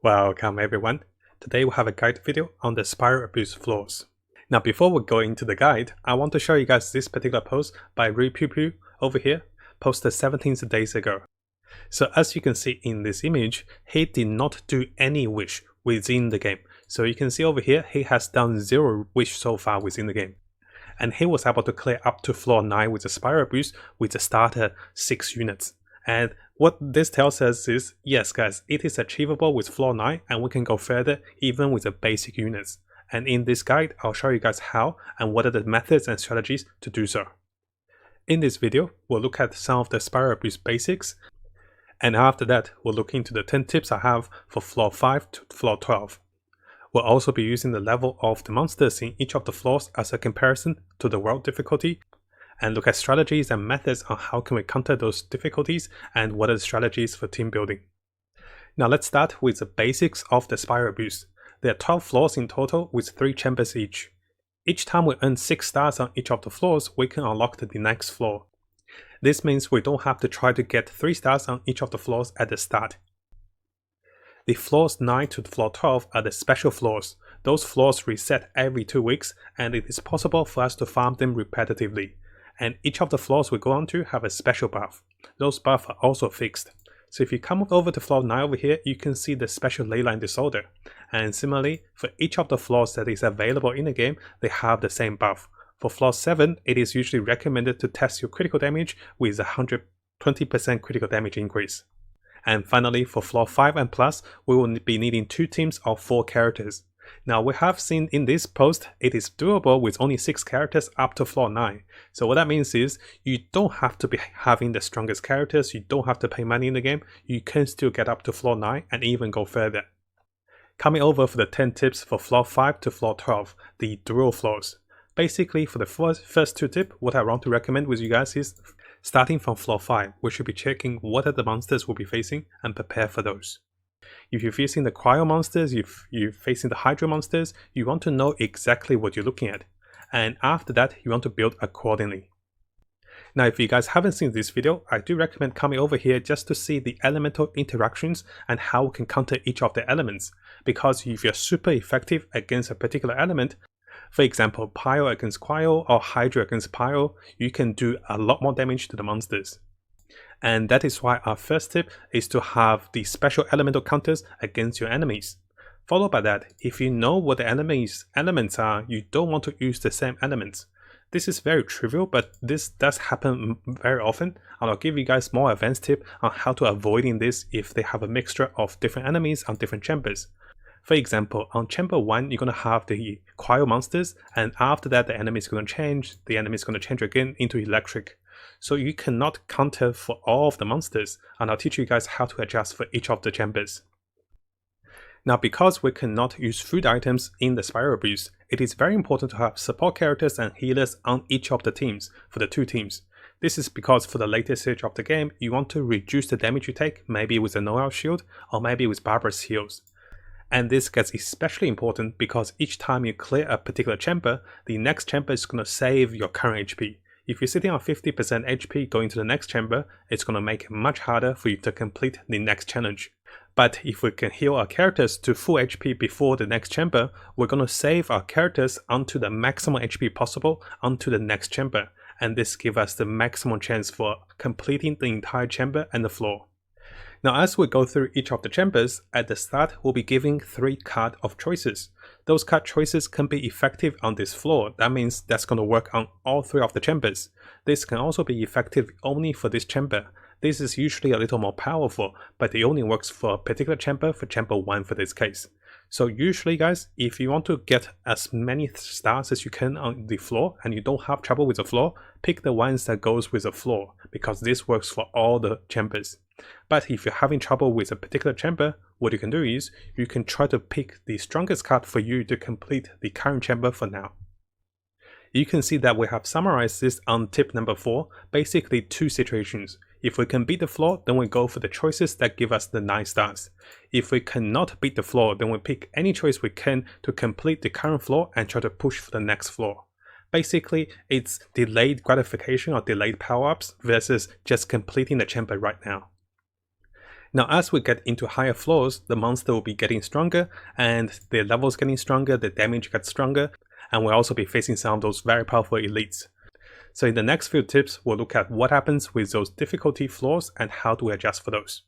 Welcome everyone. Today we have a guide video on the spiral abuse floors. Now before we go into the guide, I want to show you guys this particular post by rePewPew over here, posted 17 days ago. So as you can see in this image, he did not do any wish within the game. So you can see over here, he has done 0 wish so far within the game. And he was able to clear up to floor 9 with the spiral abuse with the starter 6 units. And what this tells us is, yes guys, it is achievable with floor 9 and we can go further even with the basic units. And in this guide, I'll show you guys how and what are the methods and strategies to do so. In this video, we'll look at some of the spiral abuse basics. And after that, we'll look into the 10 tips I have for floor 5 to floor 12. We'll also be using the level of the monsters in each of the floors as a comparison to the world difficulty, and look at strategies and methods on how can we counter those difficulties and what are the strategies for team building. Now let's start with the basics of the spiral abuse. There are 12 floors in total with 3 chambers each. Each time we earn 6 stars on each of the floors, we can unlock the next floor. This means we don't have to try to get 3 stars on each of the floors at the start. The floors 9 to floor 12 are the special floors. Those floors reset every 2 weeks and it is possible for us to farm them repetitively. And each of the floors we go on to have a special buff. Those buffs are also fixed. So if you come over to floor 9 over here, you can see the special leyline disorder. And similarly, for each of the floors that is available in the game, they have the same buff. For floor 7, it is usually recommended to test your critical damage with a 120% critical damage increase. And finally, for floor 5 and plus, we will be needing 2 teams of 4 characters. Now we have seen in this post, it is doable with only 6 characters up to floor 9. So what that means is, you don't have to be having the strongest characters, you don't have to pay money in the game, you can still get up to floor 9 and even go further. Coming over for the 10 tips for floor 5 to floor 12, the dual floors. Basically for the first 2 tips, what I want to recommend with you guys is, starting from floor 5, we should be checking what are the monsters we'll be facing and prepare for those. If you're facing the cryo monsters, if you're facing the hydro monsters, you want to know exactly what you're looking at. And after that, you want to build accordingly. Now, if you guys haven't seen this video, I do recommend coming over here just to see the elemental interactions and how we can counter each of the elements. Because if you're super effective against a particular element, for example, Pyro against Cryo or Hydro against Pyro, you can do a lot more damage to the monsters. And that is why our first tip is to have the special elemental counters against your enemies. Followed by that, if you know what the elements are, you don't want to use the same elements. This is very trivial, but this does happen very often, and I'll give you guys more advanced tip on how to avoiding this if they have a mixture of different enemies on different chambers. For example, on chamber 1, you're going to have the cryo monsters, and after that the enemy is going to change, again into electric. So you cannot counter for all of the monsters, and I'll teach you guys how to adjust for each of the chambers. Now because we cannot use food items in the spiral abuse, it is very important to have support characters and healers on each of the teams, for the 2 teams. This is because for the later stage of the game, you want to reduce the damage you take, maybe with a Noel shield or maybe with Barbara's heals. And this gets especially important because each time you clear a particular chamber, the next chamber is going to save your current HP. If you're sitting on 50% HP going to the next chamber, it's going to make it much harder for you to complete the next challenge. But if we can heal our characters to full HP before the next chamber, we're going to save our characters onto the maximum HP possible onto the next chamber. And this gives us the maximum chance for completing the entire chamber and the floor. Now as we go through each of the chambers, at the start we'll be giving 3 cards of choices. Those card choices can be effective on this floor, that means that's going to work on all 3 of the chambers. This can also be effective only for this chamber. This is usually a little more powerful, but it only works for a particular chamber, for chamber 1 for this case. So usually guys, if you want to get as many stars as you can on the floor and you don't have trouble with the floor, pick the ones that goes with the floor, because this works for all the chambers. But if you're having trouble with a particular chamber, what you can do is, you can try to pick the strongest card for you to complete the current chamber for now. You can see that we have summarized this on tip number 4, basically 2 situations. If we can beat the floor, then we go for the choices that give us the 9 stars. If we cannot beat the floor, then we pick any choice we can to complete the current floor and try to push for the next floor. Basically, it's delayed gratification or delayed power-ups versus just completing the chamber right now. Now as we get into higher floors, the monster will be getting stronger and the levels getting stronger, the damage gets stronger, and we'll also be facing some of those very powerful elites. So in the next few tips, we'll look at what happens with those difficulty floors and how to adjust for those.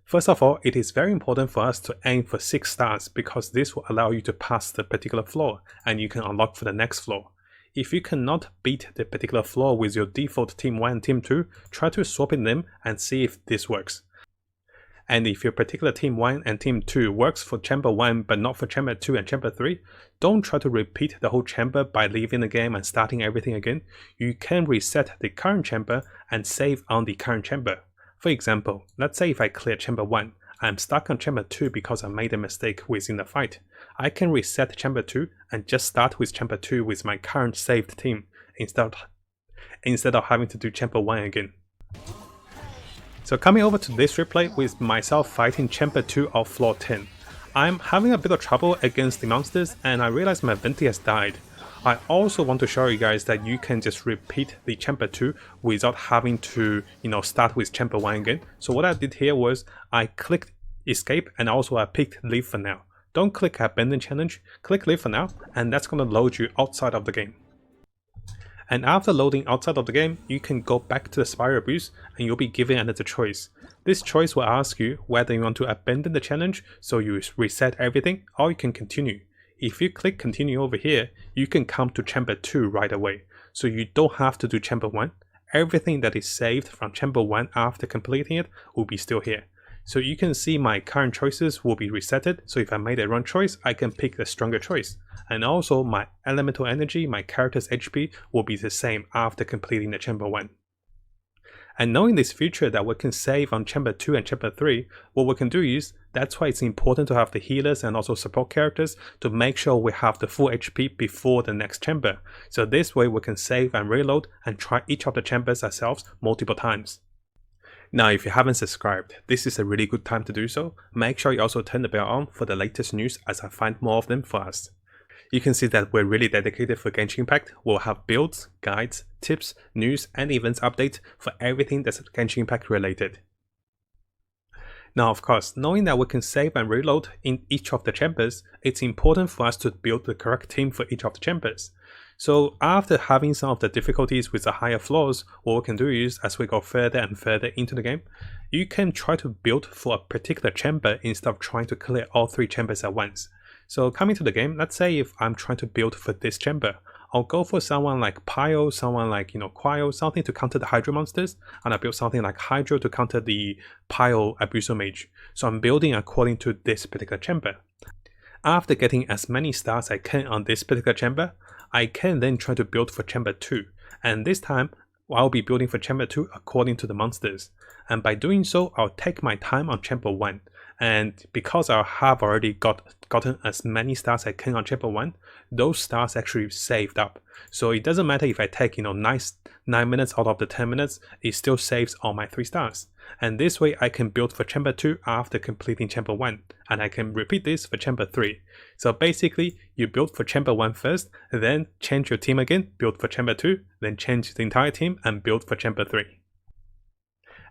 First of all, it is very important for us to aim for 6 stars because this will allow you to pass the particular floor and you can unlock for the next floor. If you cannot beat the particular floor with your default Team 1 and Team 2, try to swap in them and see if this works. And if your particular Team 1 and Team 2 works for Chamber 1 but not for Chamber 2 and Chamber 3, don't try to repeat the whole chamber by leaving the game and starting everything again. You can reset the current chamber and save on the current chamber. For example, let's say if I clear Chamber 1, I'm stuck on Chamber 2 because I made a mistake within the fight. I can reset Chamber 2 and just start with Chamber 2 with my current saved team instead of having to do Chamber 1 again. So coming over to this replay with myself fighting Chamber 2 of floor 10. I'm having a bit of trouble against the monsters and I realize my Venti has died. I also want to show you guys that you can just repeat the Chamber 2 without having to, start with Chamber 1 again. So what I did here was I clicked escape and also I picked leave for now. Don't click abandon challenge, click leave for now, and that's going to load you outside of the game. And after loading outside of the game, you can go back to the Spiral Abuse and you'll be given another choice. This choice will ask you whether you want to abandon the challenge, so you reset everything, or you can continue. If you click continue over here, you can come to Chamber 2 right away, so you don't have to do Chamber 1. Everything that is saved from Chamber 1 after completing it will be still here. So you can see my current choices will be resetted, so if I made a wrong choice, I can pick the stronger choice. And also my elemental energy, my character's HP will be the same after completing the Chamber 1. And knowing this feature that we can save on Chamber 2 and Chamber 3, what we can do is, that's why it's important to have the healers and also support characters to make sure we have the full HP before the next chamber. So this way we can save and reload and try each of the chambers ourselves multiple times. Now if you haven't subscribed, this is a really good time to do so. Make sure you also turn the bell on for the latest news as I find more of them for us. You can see that we're really dedicated for Genshin Impact. We'll have builds, guides, tips, news and events updates for everything that's Genshin Impact related. Now of course, knowing that we can save and reload in each of the chambers, it's important for us to build the correct team for each of the chambers. So after having some of the difficulties with the higher floors, what we can do is, as we go further and further into the game, you can try to build for a particular chamber instead of trying to clear all 3 chambers at once. So coming to the game, let's say if I'm trying to build for this chamber, I'll go for someone like Pio, someone like Quio, something to counter the Hydro monsters, and I build something like Hydro to counter the Pio Abuser Mage. So I'm building according to this particular chamber. After getting as many stars I can on this particular chamber, I can then try to build for Chamber 2, and this time I'll be building for Chamber 2 according to the monsters. And by doing so, I'll take my time on Chamber 1. And because I have already gotten as many stars I can on Chamber 1, those stars actually saved up. So it doesn't matter if I take 9 minutes out of the 10 minutes, it still saves all my 3 stars. And this way I can build for Chamber 2 after completing Chamber 1, and I can repeat this for Chamber 3. So basically, you build for Chamber 1 first, then change your team again, build for Chamber 2, then change the entire team and build for Chamber 3.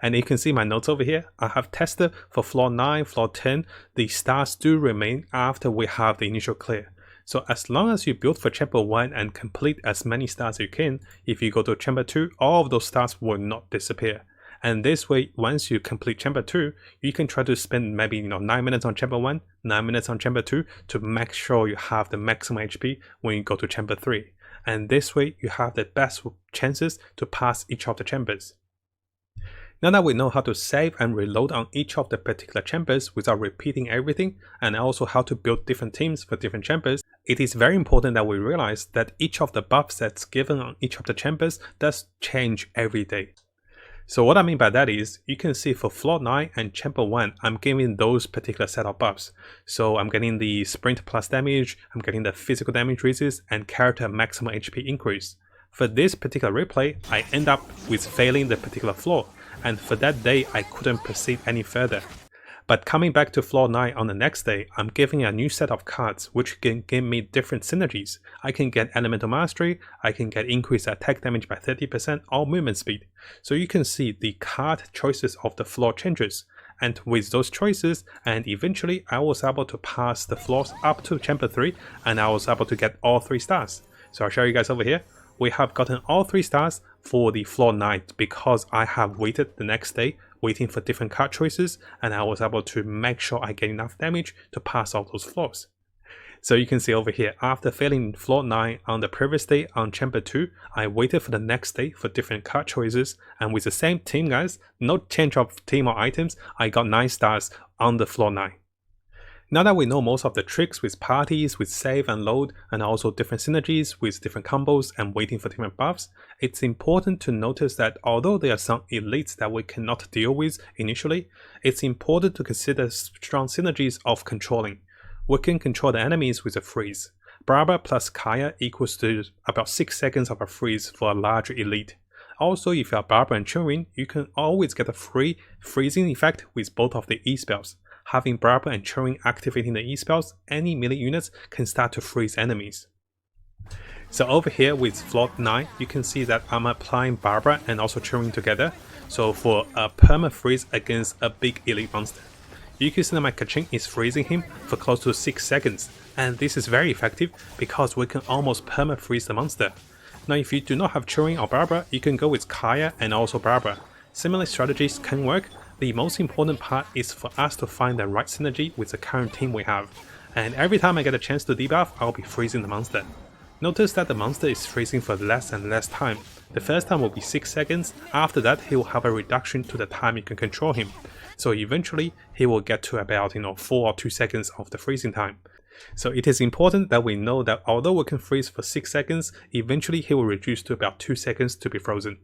And you can see my notes over here. I have tested for floor 9, floor 10, the stars do remain after we have the initial clear. So as long as you build for Chamber 1 and complete as many stars as you can, if you go to Chamber 2, all of those stars will not disappear. And this way, once you complete Chamber 2, you can try to spend maybe 9 minutes on Chamber 1, 9 minutes on Chamber 2 to make sure you have the maximum HP when you go to Chamber 3. And this way, you have the best chances to pass each of the chambers. Now that we know how to save and reload on each of the particular chambers without repeating everything, and also how to build different teams for different chambers, it is very important that we realize that each of the buff sets given on each of the chambers does change every day. So what I mean by that is, you can see for floor 9 and Chamber 1, I'm giving those particular set of buffs. So I'm getting the sprint plus damage, I'm getting the physical damage resist, and character maximum HP increase. For this particular replay, I end up with failing the particular floor, and for that day I couldn't proceed any further. But coming back to floor 9 on the next day, I'm giving a new set of cards which can give me different synergies. I can get Elemental Mastery, I can get increased attack damage by 30% or movement speed. So you can see the card choices of the floor changes. And with those choices, and eventually I was able to pass the floors up to Chamber 3, and I was able to get all 3 stars. So I'll show you guys over here. We have gotten all 3 stars for the floor 9 because I have waited the next day, waiting for different card choices, and I was able to make sure I get enough damage to pass all those floors. So you can see over here, after failing floor 9 on the previous day on Chamber 2, I waited for the next day for different card choices, and with the same team guys, no change of team or items, I got 9 stars on the floor 9. Now that we know most of the tricks with parties, with save and load, and also different synergies with different combos and waiting for different buffs, it's important to notice that although there are some elites that we cannot deal with initially, it's important to consider strong synergies of controlling. We can control the enemies with a freeze. Barber plus Kaya equals to about 6 seconds of a freeze for a large elite. Also, if you are Barber and Chunrin, you can always get a free freezing effect with both of the E spells. Having Barber and Chunrin activating the E spells, any melee units can start to freeze enemies. So over here with floor 9, you can see that I'm applying Barber and also Chunrin together, so for a perma freeze against a big elite monster. You can see that my Kachin is freezing him for close to 6 seconds, and this is very effective because we can almost perma-freeze the monster. Now if you do not have Chunrin or Barber, you can go with Kaya and also Barber. Similar strategies can work. The most important part is for us to find the right synergy with the current team we have, and every time I get a chance to debuff, I'll be freezing the monster. Notice that the monster is freezing for less and less time. The first time will be 6 seconds, after that he will have a reduction to the time you can control him. So eventually he will get to about 4 or 2 seconds of the freezing time. So it is important that we know that although we can freeze for 6 seconds, eventually he will reduce to about 2 seconds to be frozen.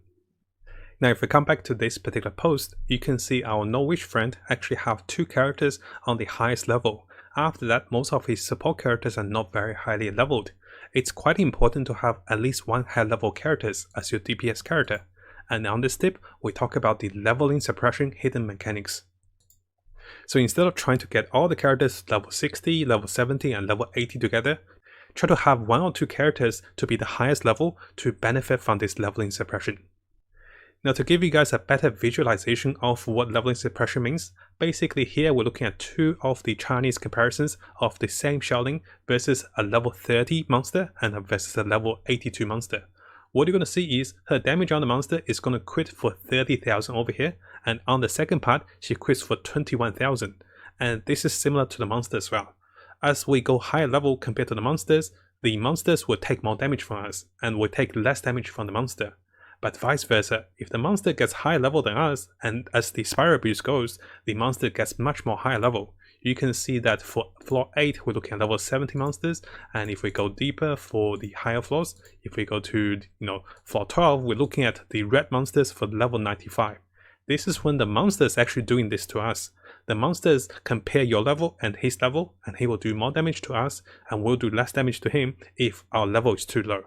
Now if we come back to this particular post, you can see our Norwich friend actually have 2 characters on the highest level. After that, most of his support characters are not very highly leveled. It's quite important to have at least 1 high level characters as your DPS character. And on this tip, we talk about the leveling suppression hidden mechanics. So instead of trying to get all the characters level 60, level 70 and level 80 together, try to have 1 or 2 characters to be the highest level to benefit from this leveling suppression. Now to give you guys a better visualization of what leveling suppression means, basically here we're looking at 2 of the Chinese comparisons of the same Xiaoling versus a level 30 monster and versus a level 82 monster. What you're going to see is her damage on the monster is going to crit for 30,000 over here, and on the second part she crits for 21,000, and this is similar to the monster as well. As we go higher level compared to the monsters will take more damage from us and will take less damage from the monster. But vice versa, if the monster gets higher level than us, and as the spiral abuse goes, the monster gets much more higher level. You can see that for floor 8 we're looking at level 70 monsters, and if we go deeper for the higher floors, if we go to floor 12, we're looking at the red monsters for level 95. This is when the monster is actually doing this to us. The monsters compare your level and his level, and he will do more damage to us and we'll do less damage to him if our level is too low.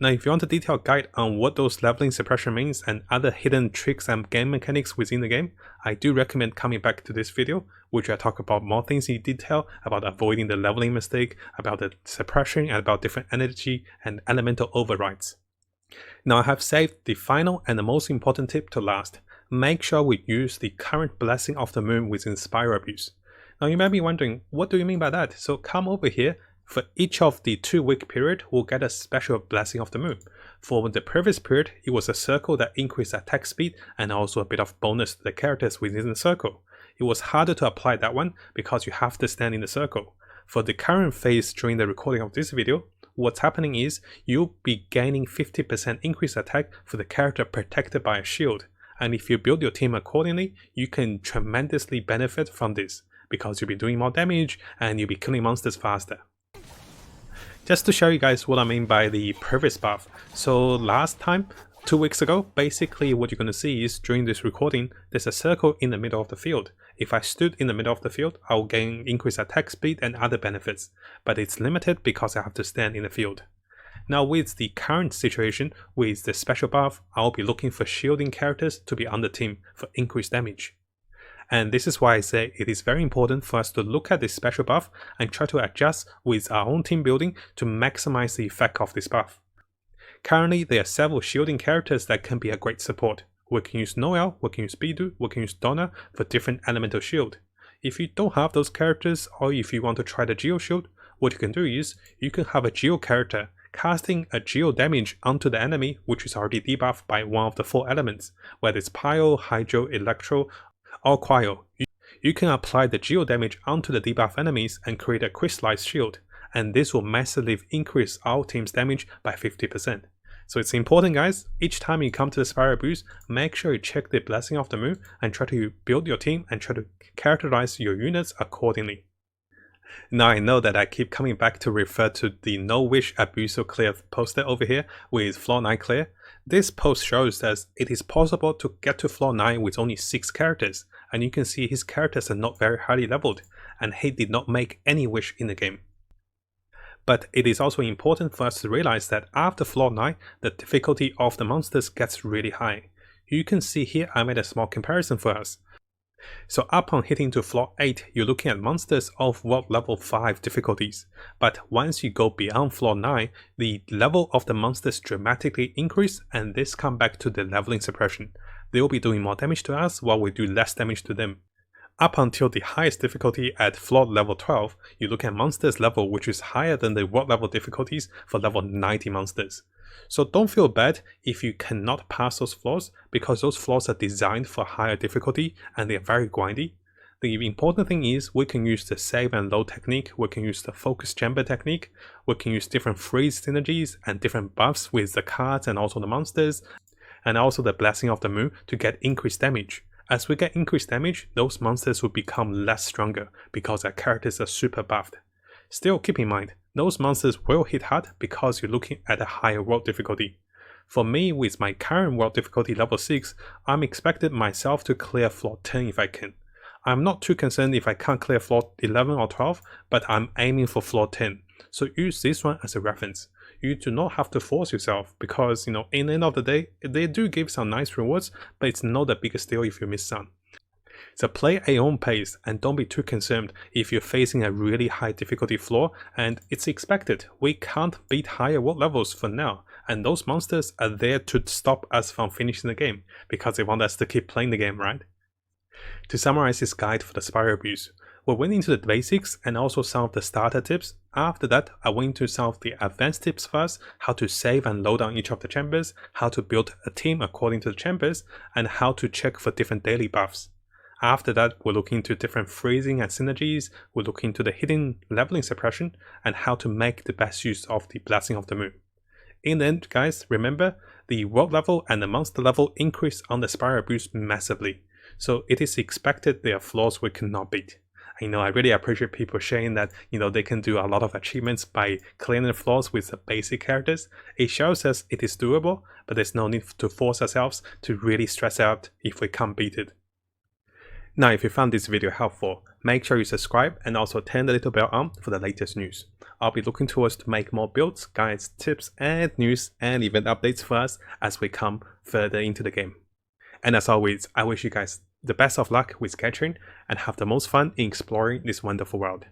Now if you want a detailed guide on what those leveling suppression means and other hidden tricks and game mechanics within the game, I do recommend coming back to this video, which I talk about more things in detail about avoiding the leveling mistake, about the suppression, and about different energy and elemental overrides. Now I have saved the final and the most important tip to last. Make sure we use the current blessing of the moon within spiral abuse. Now you may be wondering, what do you mean by that? So come over here. For each of the 2-week period, we'll get a special blessing of the moon. For the previous period, it was a circle that increased attack speed and also a bit of bonus to the characters within the circle. It was harder to apply that one because you have to stand in the circle. For the current phase during the recording of this video, what's happening is you'll be gaining 50% increased attack for the character protected by a shield. And if you build your team accordingly, you can tremendously benefit from this because you'll be doing more damage and you'll be killing monsters faster. Just to show you guys what I mean by the previous buff. So last time, 2 weeks ago, basically what you're going to see is during this recording, there's a circle in the middle of the field. If I stood in the middle of the field, I'll gain increased attack speed and other benefits, but it's limited because I have to stand in the field. Now with the current situation, with the special buff, I'll be looking for shielding characters to be on the team for increased damage. And this is why I say it is very important for us to look at this special buff and try to adjust with our own team building to maximize the effect of this buff. Currently, there are several shielding characters that can be a great support. we can use Noel, we can use Bidu, we can use Donna for different elemental shield. If you don't have those characters, or if you want to try the Geo shield, what you can do is, you can have a Geo character casting a Geo damage onto the enemy which is already debuffed by one of the 4 elements, whether it's Pyro, Hydro, Electro, or Cryo. You can apply the Geo damage onto the debuff enemies and create a crystallized shield, and this will massively increase our team's damage by 50%. So it's important, guys, each time you come to the Spiral Abuse, make sure you check the Blessing of the Moon and try to build your team and try to characterize your units accordingly. Now I know that I keep coming back to refer to the No Wish Abuso clear poster over here with floor 9 clear. This post shows that it is possible to get to floor 9 with only 6 characters, and you can see his characters are not very highly leveled, and he did not make any wish in the game. But it is also important for us to realize that after floor 9, the difficulty of the monsters gets really high. You can see here I made a small comparison for us. So upon hitting to floor 8, you're looking at monsters of world level 5 difficulties, but once you go beyond floor 9, the level of the monsters dramatically increase, and this comes back to the leveling suppression. They will be doing more damage to us while we do less damage to them. Up until the highest difficulty at floor level 12, you look at monsters level which is higher than the world level difficulties for level 90 monsters. So don't feel bad if you cannot pass those floors, because those floors are designed for higher difficulty and they are very grindy. The important thing is we can use the save and load technique, we can use the focus chamber technique, we can use different freeze synergies and different buffs with the cards and also the monsters, and also the Blessing of the Moon to get increased damage. As we get increased damage, those monsters will become less stronger because their characters are super buffed. Still keep in mind, those monsters will hit hard because you're looking at a higher world difficulty. For me, with my current world difficulty level 6, I'm expecting myself to clear floor 10 if I can. I'm not too concerned if I can't clear floor 11 or 12, but I'm aiming for floor 10. So use this one as a reference. You do not have to force yourself because, in the end of the day, they do give some nice rewards, but it's not the biggest deal if you miss some. So play at your own pace and don't be too concerned if you're facing a really high difficulty floor, and it's expected. We can't beat higher world levels for now, and those monsters are there to stop us from finishing the game because they want us to keep playing the game, right? To summarize this guide for the Spiral Abuse, we went into the basics and also some of the starter tips. After that, I went into some of the advanced tips first, how to save and load on each of the chambers, how to build a team according to the chambers, and how to check for different daily buffs. After that, we'll look into different freezing and synergies, we'll look into the hidden leveling suppression, and how to make the best use of the Blessing of the Moon. In the end, guys, remember, the world level and the monster level increase on the Spiral Abuse massively, so it is expected there are flaws we cannot beat. I really appreciate people sharing that, they can do a lot of achievements by clearing the flaws with the basic characters. It shows us it is doable, but there's no need to force ourselves to really stress out if we can't beat it. Now, if you found this video helpful, make sure you subscribe and also turn the little bell on for the latest news. I'll be looking towards to make more builds, guides, tips, and news and event updates for us as we come further into the game. And as always, I wish you guys the best of luck with Genshin and have the most fun in exploring this wonderful world.